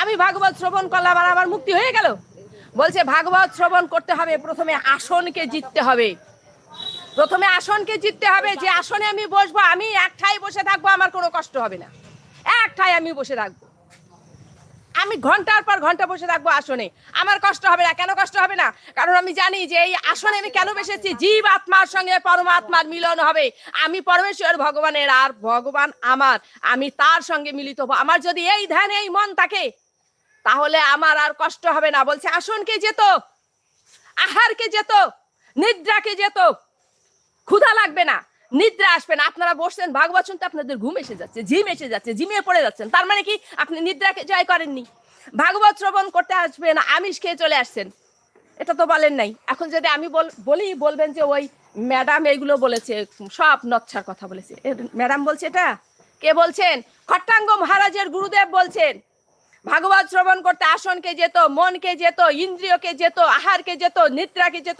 আমি ভাগবত শ্রবণ করলাম আর আমার মুক্তি হয়ে গেল? বলছে ভাগবত শ্রবণ করতে হবে, প্রথমে আসনকে জিততে হবে। প্রথমে আসনকে জিততে হবে। যে আসনে আমি বসবো, আমি এক ঠাই বসে থাকবো, আমার কোনো কষ্ট হবে না। এক ঠাই আমি বসে থাকবো, আমি ঘন্টার পর ঘন্টা বসে থাকবো আসনে, আমার কষ্ট হবে না। কেন কষ্ট হবে না? কারণ আমি জানি যে এই আসনে আমি কেন বসেছি, জীব আত্মার সঙ্গে পরমাত্মার মিলন হবে। আমি পরমেশ্বর ভগবানের আর ভগবান আমার, আমি তার সঙ্গে মিলিত হবো। আমার যদি এই ধ্যান, এই মন থাকে, তাহলে আমার আর কষ্ট হবে না। বলছে আসনকে যেত, আহারকে যেত, নিদ্রাকে যেত, ক্ষুধা লাগবে না, নিদ্রা আসবে না। আপনারা বসছেন ভাগবত শুনতে, আপনাদের ঘুম এসে যাচ্ছে, ঝিম এসে যাচ্ছে, ঝিমিয়ে পড়ে যাচ্ছেন, তার মানে কি আপনি নিদ্রাকে জয় করেননি। ভাগবত শ্রবণ করতে আসবেন, আমিষ খেয়ে চলে আসছেন, এটা তো বলেন নাই। এখন যদি আমি বলি, বলবেন যে ওই ম্যাডাম এইগুলো বলেছে, সব নচ্ছার কথা বলেছে। ম্যাডাম বলছে? এটা কে বলছেন? খট্টাঙ্গ মহারাজের গুরুদেব বলছেন ভাগবত শ্রবণ করতে আসনকে যেত, মনকে যেত, ইন্দ্রিয়কে যেত, আহারকে যেত, নিদ্রাকে যেত,